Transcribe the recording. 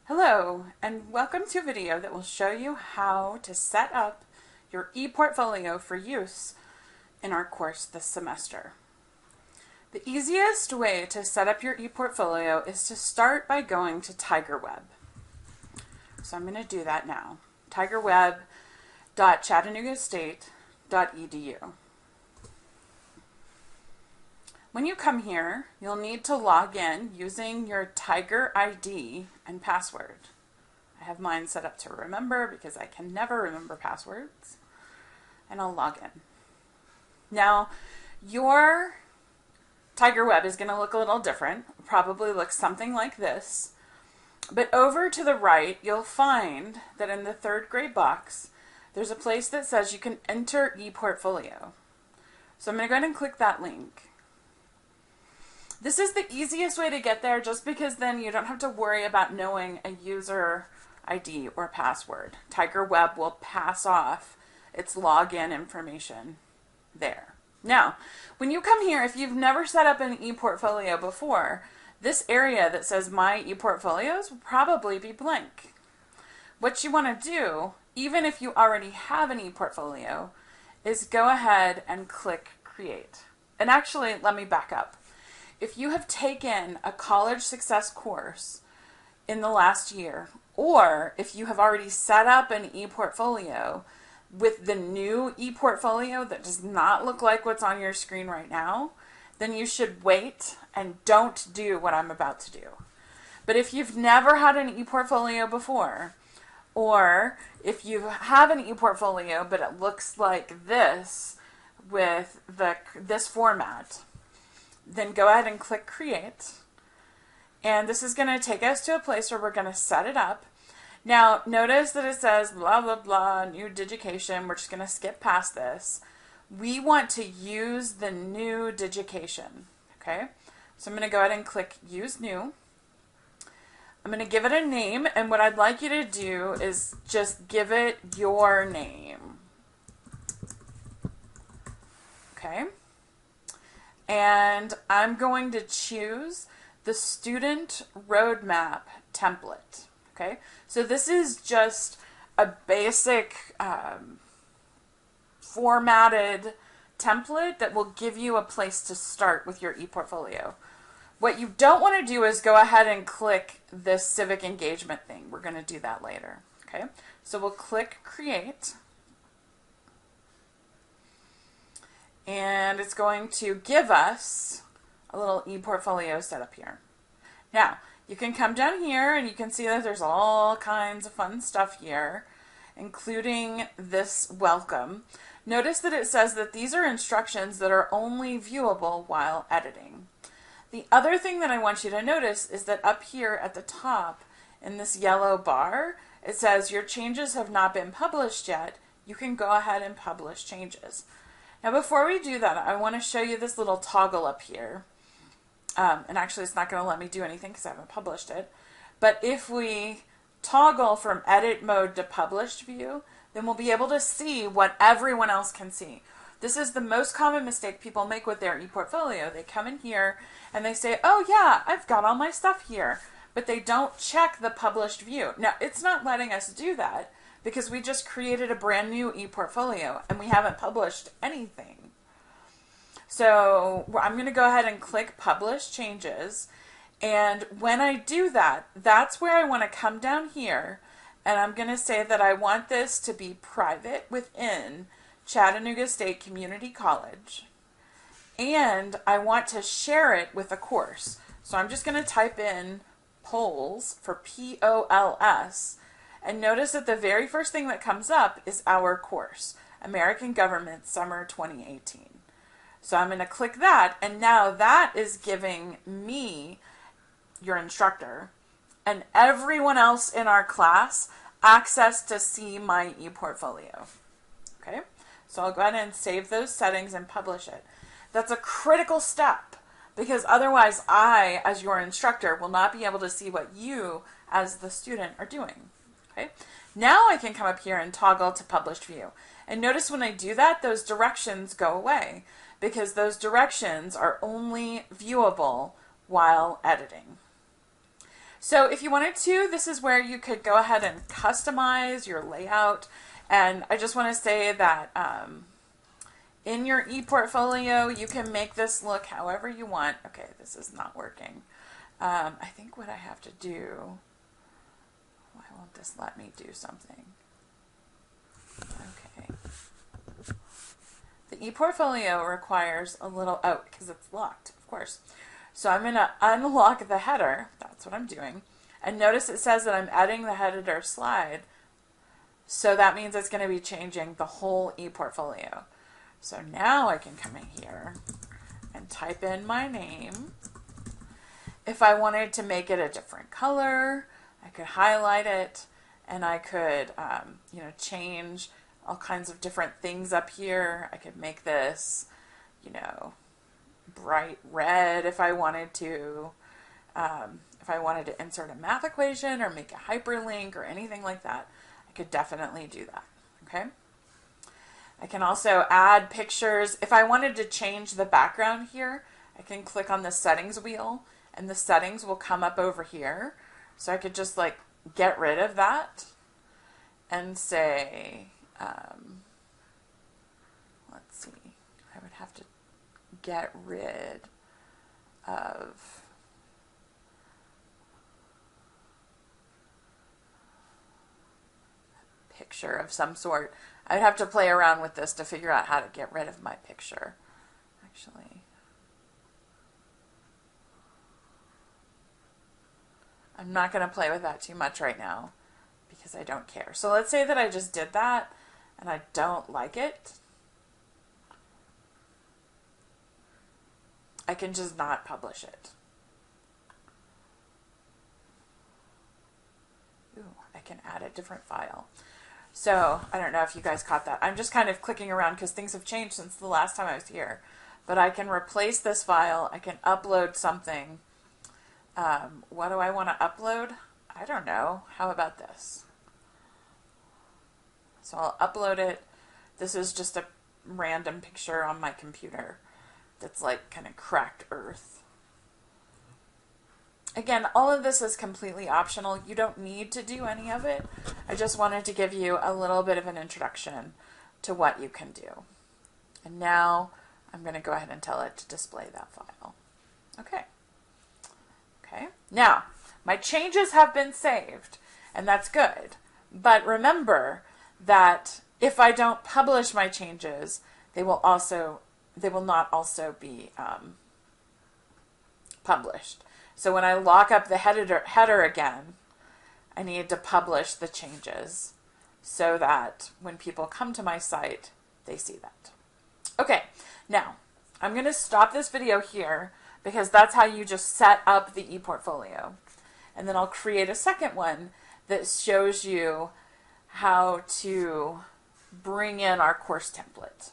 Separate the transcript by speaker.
Speaker 1: Hello, and welcome to a video that will show you how to set up your ePortfolio for use in our course this semester. The easiest way to set up your ePortfolio is to start by going to TigerWeb. So I'm going to do that now. tigerweb.chattanoogastate.edu. When you come here, you'll need to log in using your Tiger ID and password. I have mine set up to remember because I can never remember passwords. And I'll log in. Now, your TigerWeb is going to look a little different. Probably looks something like this. But over to the right, you'll find that in the third gray box, there's a place that says you can enter ePortfolio. So I'm going to go ahead and click that link. This is the easiest way to get there just because then you don't have to worry about knowing a user ID or password. TigerWeb will pass off its login information there. Now, when you come here, if you've never set up an ePortfolio before, this area that says My ePortfolios will probably be blank. What you want to do, even if you already have an ePortfolio, is go ahead and click Create. And actually, let me back up. If you have taken a college success course in the last year, or if you have already set up an ePortfolio with the new ePortfolio that does not look like what's on your screen right now, then you should wait and don't do what I'm about to do. But if you've never had an ePortfolio before, or if you have an ePortfolio but it looks like this with this format, then go ahead and click Create. And this is going to take us to a place where we're going to set it up. Now, notice that it says blah, blah, blah, new digication. We're just going to skip past this. We want to use the new digication. Okay? So I'm going to go ahead and click Use New. I'm going to give it a name. And what I'd like you to do is just give it your name. Okay? And I'm going to choose the student roadmap template. Okay, so this is just a basic formatted template that will give you a place to start with your ePortfolio. What you don't want to do is go ahead and click this civic engagement thing. We're going to do that later. Okay, so we'll click Create. And it's going to give us a little ePortfolio setup here. Now, you can come down here and you can see that there's all kinds of fun stuff here, including this welcome. Notice that it says that these are instructions that are only viewable while editing. The other thing that I want you to notice is that up here at the top in this yellow bar, it says your changes have not been published yet. You can go ahead and publish changes. Now before we do that, I want to show you this little toggle up here. And actually it's not going to let me do anything because I haven't published it. But if we toggle from edit mode to published view, then we'll be able to see what everyone else can see. This is the most common mistake people make with their ePortfolio. They come in here and they say, oh yeah, I've got all my stuff here. But they don't check the published view. Now it's not letting us do that, because we just created a brand new ePortfolio and we haven't published anything. So I'm going to go ahead and click Publish Changes. And when I do that, that's where I want to come down here. And I'm going to say that I want this to be private within Chattanooga State Community College. And I want to share it with a course. So I'm just going to type in polls for POLS. And notice that the very first thing that comes up is our course, American Government Summer 2018. So I'm going to click that, and now that is giving me, your instructor, and everyone else in our class access to see my ePortfolio. Okay, so I'll go ahead and save those settings and publish it. That's a critical step, because otherwise I, as your instructor, will not be able to see what you, as the student, are doing. Okay. Now I can come up here and toggle to published view. And notice when I do that, those directions go away because those directions are only viewable while editing. So if you wanted to, this is where you could go ahead and customize your layout. And I just want to say that in your ePortfolio, you can make this look however you want. Okay, this is not working. I think what I have to do, why won't this let me do something? Okay. The ePortfolio requires a little, oh, because it's locked, of course. So I'm going to unlock the header. That's what I'm doing. And notice it says that I'm adding the header slide. So that means it's going to be changing the whole ePortfolio. So now I can come in here and type in my name. If I wanted to make it a different color, I could highlight it, and I could, change all kinds of different things up here. I could make this, bright red if I wanted to. If I wanted to insert a math equation or make a hyperlink or anything like that, I could definitely do that. Okay. I can also add pictures. If I wanted to change the background here, I can click on the settings wheel and the settings will come up over here. So I could just like get rid of that and say, let's see, I would have to get rid of a picture of some sort. I'd have to play around with this to figure out how to get rid of my picture, actually. I'm not going to play with that too much right now because I don't care. So let's say that I just did that and I don't like it. I can just not publish it. Ooh, I can add a different file. So I don't know if you guys caught that. I'm just kind of clicking around because things have changed since the last time I was here. But I can replace this file. I can upload something. What do I want to upload? I don't know. How about this? So I'll upload it. This is just a random picture on my computer that's like kind of cracked earth. Again, all of this is completely optional. You don't need to do any of it. I just wanted to give you a little bit of an introduction to what you can do. And now I'm going to go ahead and tell it to display that file. Okay. Okay. Now, my changes have been saved, and that's good. But remember that if I don't publish my changes, they will not also be published. So when I lock up the header again, I need to publish the changes so that when people come to my site, they see that. Okay, now I'm going to stop this video here because that's how you just set up the ePortfolio. And then I'll create a second one that shows you how to bring in our course template.